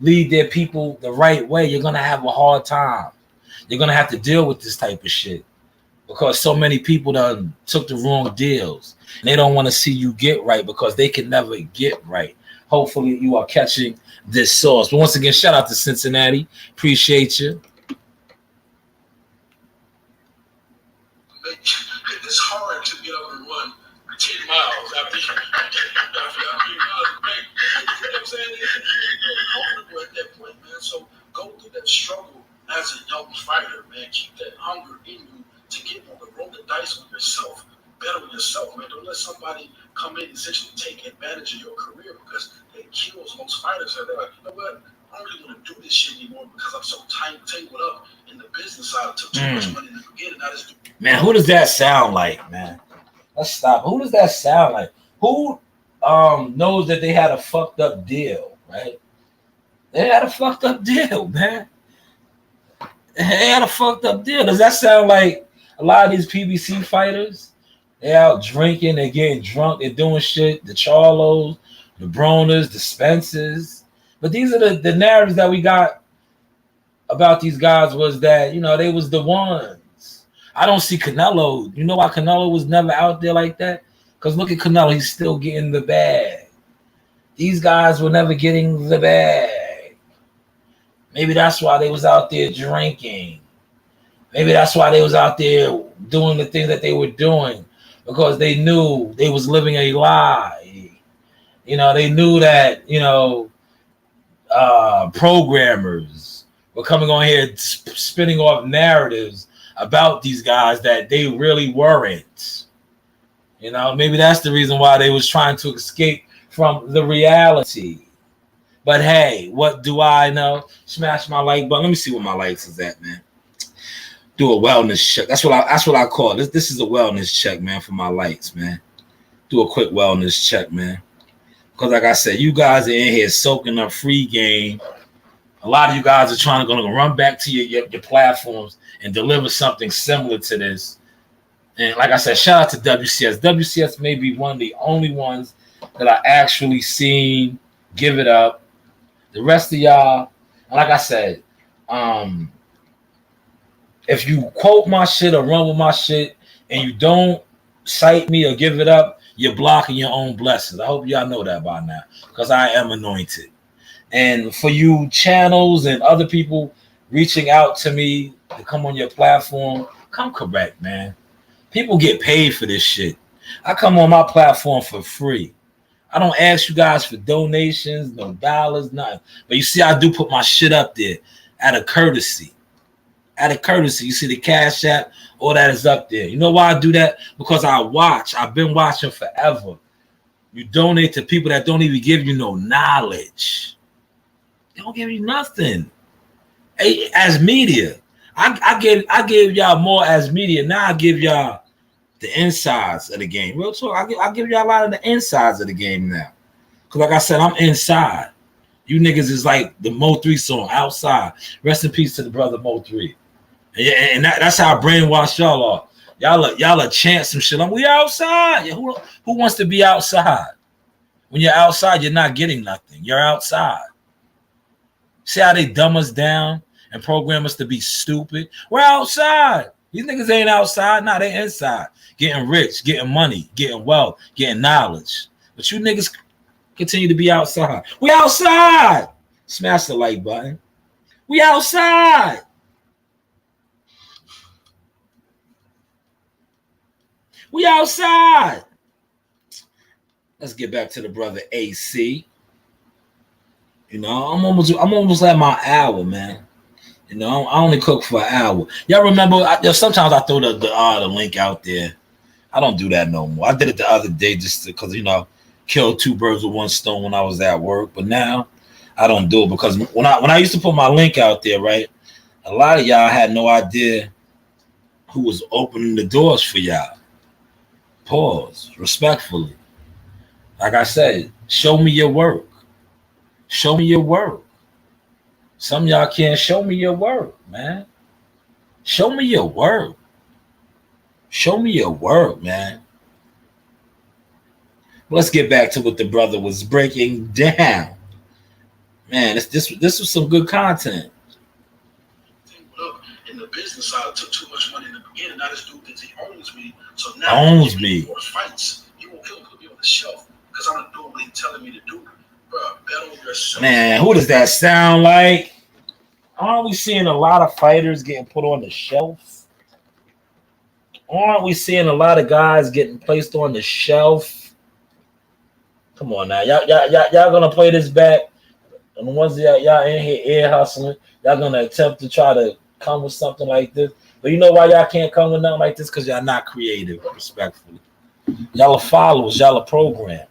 lead their people the right way, you're going to have a hard time. You're going to have to deal with this type of shit because so many people done took the wrong deals. And they don't want to see you get right because they can never get right. Hopefully you are catching this sauce. But once again, shout out to Cincinnati. Appreciate you. It's hard to get up and run 10 miles after you know what I'm saying? You're comfortable at that point, man. So go through that struggle as a young fighter, man. Keep that hunger in you to get on the roll the dice with yourself, better with yourself, man. Don't let somebody come in and essentially take advantage of your career because it kills most fighters. They're like, you know what? I don't really want to do this shit anymore because I'm so tangled up in the business side. I took too much money in the beginning. I just do. Man, who does that sound like, man? Let's stop. Who does that sound like? Who knows that they had a fucked up deal, right? They had a fucked up deal, man. They had a fucked up deal. Does that sound like a lot of these PBC fighters? They out drinking, they getting drunk, they're doing shit. The Charlos, the Bronas, the Spences. But these are the narratives that we got about these guys was that, they was the ones. I don't see Canelo. You know why Canelo was never out there like that? Because look at Canelo. He's still getting the bag. These guys were never getting the bag. Maybe that's why they was out there drinking. Maybe that's why they was out there doing the things that they were doing. Because they knew they was living a lie. They knew that, programmers were coming on here spinning off narratives about these guys that they really weren't. Maybe that's the reason why they was trying to escape from the reality. But hey, what do I know? Smash my like button. Let me see what my likes is at, man. Do a wellness check. That's what I call it. This is a wellness check, man, for my likes, man. Do a quick wellness check, man. Because like I said, you guys are in here soaking up free game. A lot of you guys are trying to run back to your platforms and deliver something similar to this. And like I said, shout out to WCS. WCS may be one of the only ones that I actually seen give it up. The rest of y'all, and like I said, if you quote my shit or run with my shit and you don't cite me or give it up, you're blocking your own blessings. I hope y'all know that by now because I am anointed. And for you channels and other people reaching out to me to come on your platform, come correct, man. People get paid for this shit. I come on my platform for free. I don't ask you guys for donations, no dollars, nothing. But you see, I do put my shit up there out of courtesy. Out of courtesy. You see the Cash App, all that is up there. You know why I do that? Because I watch. I've been watching forever. You donate to people that don't even give you no knowledge. They don't give you nothing. Hey, as media, I gave y'all more as media. Now I give y'all the insides of the game. Real talk, I give y'all a lot of the insides of the game now. Because like I said, I'm inside. You niggas is like the Mo 3 song, Outside. Rest in peace to the brother Mo 3. And that's how brainwashed y'all are. Y'all are chant some shit. We outside. Yeah, who wants to be outside? When you're outside, you're not getting nothing. You're outside. See how they dumb us down and program us to be stupid? We're outside. These niggas ain't outside. Nah, they inside. Getting rich, getting money, getting wealth, getting knowledge. But you niggas continue to be outside. We outside. Smash the like button. We outside. We outside. Let's get back to the brother AC. You know, I'm almost at my hour, man. You know, I only cook for an hour. Y'all remember? Sometimes I throw the link out there. I don't do that no more. I did it the other day just because, killed two birds with one stone when I was at work. But now I don't do it because when I used to put my link out there, right, a lot of y'all had no idea who was opening the doors for y'all. Pause. Respectfully. Like I said, show me your work. Show me your work. Some of y'all can't show me your work, man. Show me your work. Show me your work, man. Let's get back to what the brother was breaking down. Man, this was some good content. Look, in the business side, I took too much money in the beginning. Now this dude thinks he owns me. So now owns me. More fights. He'll put me on the shelf because I'm doing what he's telling me to do. Bro, bet on yourself. Man, who does that sound like? Aren't we seeing a lot of fighters getting put on the shelf? Aren't we seeing a lot of guys getting placed on the shelf? Come on now, y'all gonna play this back, and the ones that y'all in here ear hustling, y'all gonna attempt to try to come with something like this. But you know why y'all can't come with nothing like this? Because y'all not creative, respectfully. Y'all are followers, y'all are programmed.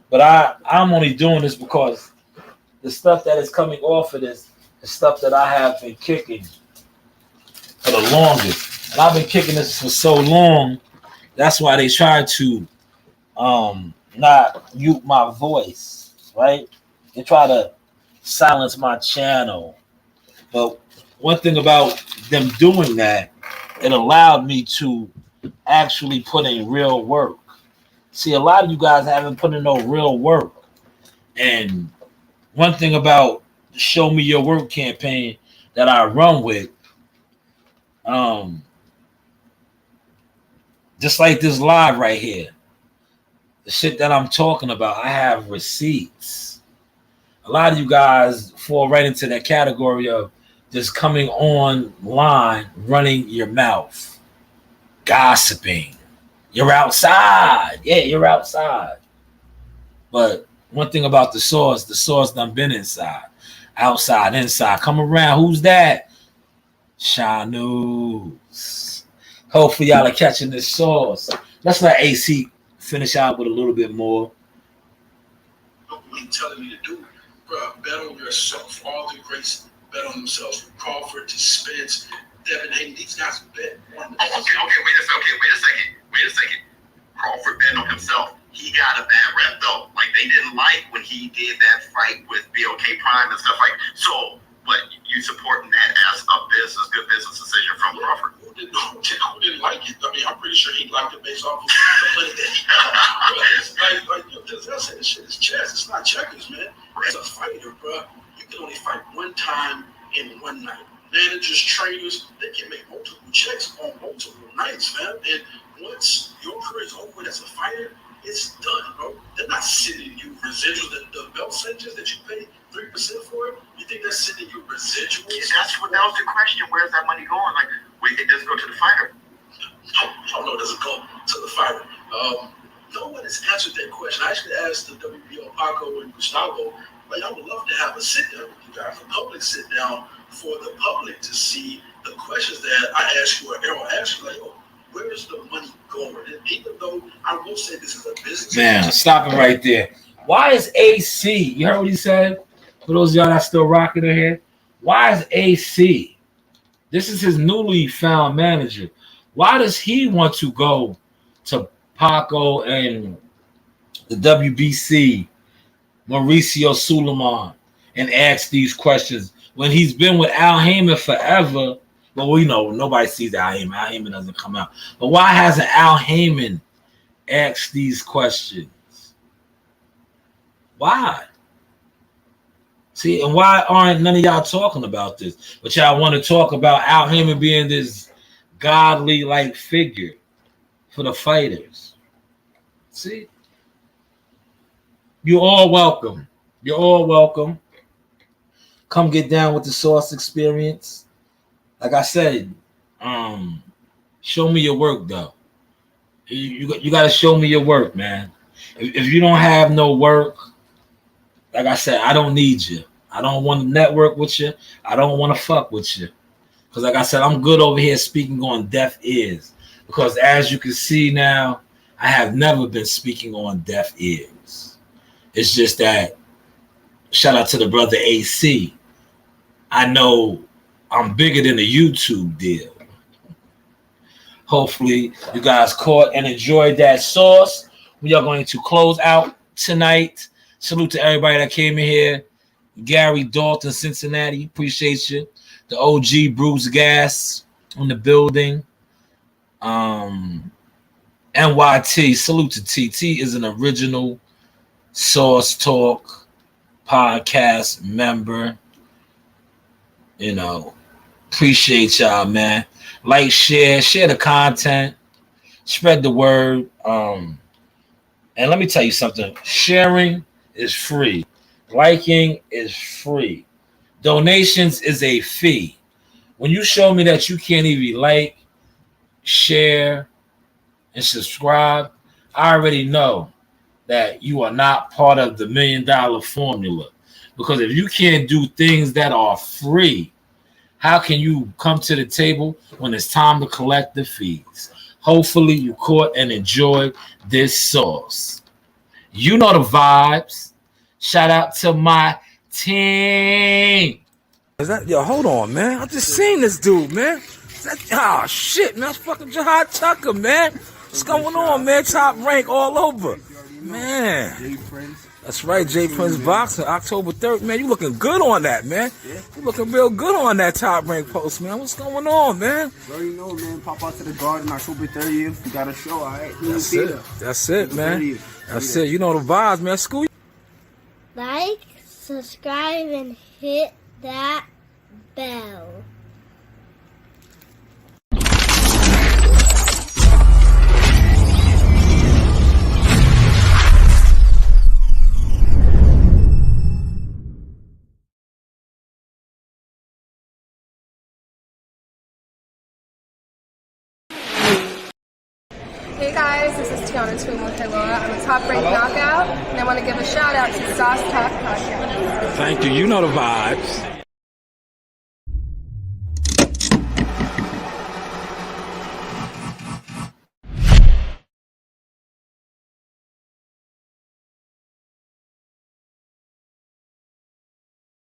But I'm only doing this because the stuff that is coming off of this is stuff that I have been kicking for the longest. And I've been kicking this for so long. That's why they try to not mute my voice, right? They try to silence my channel. But one thing about them doing that, it allowed me to actually put in real work. See, a lot of you guys haven't put in no real work. And one thing about the Show Me Your Work campaign that I run with, just like this live right here, the shit that I'm talking about, I have receipts. A lot of you guys fall right into that category of just coming online, running your mouth, gossiping. You're outside. Yeah, you're outside. But one thing about the source done been inside. Outside, inside. Come around. Who's that? Shanewz. Hopefully y'all are catching this sauce. Let's let AC finish out with a little bit more. What he's telling me to do, bro, bet on yourself. All the greats bet on themselves. From Crawford to Spence, Devin Haney, these guys bet on themselves. Okay, wait a second. Crawford bet on himself. He got a bad rep though. Like they didn't like when he did that fight with BOK Prime and stuff like. So, but you supporting that as a good business decision from Crawford? Who didn't like it? I mean, I'm pretty sure he liked it based off of the money that he got. This shit is chess. It's not checkers, man. As a fighter, bro, you can only fight one time in one night. Managers, trainers, they can make multiple checks on multiple nights, man. And once your career is over as a fighter, it's done, bro. They're not sending you residuals. The belt cinches that you pay 3% for it, you think they're sending you residuals? Yeah, that was the question. Where's that money going? Like, wait, it doesn't go to the fighter. No, it doesn't go to the fighter. No one has answered that question. I actually asked the WBO Paco and Gustavo, like, I would love to have a sit down with you guys, a public sit down for the public to see the questions that I ask you or Errol asks you, like, yo, where is the money going? And even though I will say this is a business. Man, stop it right there. Why is AC? You heard what he said? For those of y'all that's still rocking in here, why is AC? This is his newly found manager. Why does he want to go to Paco and the WBC, Mauricio Suleiman, and ask these questions when he's been with Al Haymon forever? Well, we know nobody sees Al Haymon. Al Haymon doesn't come out. But why hasn't Al Haymon asked these questions? Why? See, and why aren't none of y'all talking about this? But y'all want to talk about Al Haymon being this godly-like figure for the fighters. See? You're all welcome. You're all welcome. Come get down with the Source Experience. Like I said, show me your work, though. You got to show me your work, man. If you don't have no work, like I said, I don't need you. I don't want to network with you. I don't want to fuck with you. Because like I said, I'm good over here speaking on deaf ears. Because as you can see now, I have never been speaking on deaf ears. It's just that, shout out to the brother AC. I know I'm bigger than the YouTube deal. Hopefully you guys caught and enjoyed that sauce. We are going to close out tonight. Salute to everybody that came in here. Gary Dalton, Cincinnati, appreciate you. The OG Bruce Gas on the building. NYT, salute to TT, is an original Source Talk podcast member. You know, appreciate y'all, man. Like, share the content, spread the word. And let me tell you something. Sharing is free. Liking is free. Donations is a fee. When you show me that you can't even like, share, and subscribe, I already know that you are not part of the $1 million formula. Because if you can't do things that are free, how can you come to the table when it's time to collect the fees? Hopefully you caught and enjoyed this sauce. You know the vibes. Shout out to my team. Is that, yo, hold on, man. I just seen this dude, man. Oh, shit, man. That's fucking Jihad Tucker, man. What's going on, man? Top rank all over. Man. That's right, J Prince Boxing, October 3rd. Man, you looking good on that, man. You looking real good on that top rank post, man. What's going on, man? You already know, man. Pop out to the garden October 30th. We got a show, all right? That's it. That's it, man. That's it. You know the vibes, man. School. Like, subscribe, and hit that bell. Hey guys, this is Tiana Twin with Hello. I'm a top ranked knockout, and I want to give a shout out to Sauce Talk Podcast. Thank you. You know the vibes.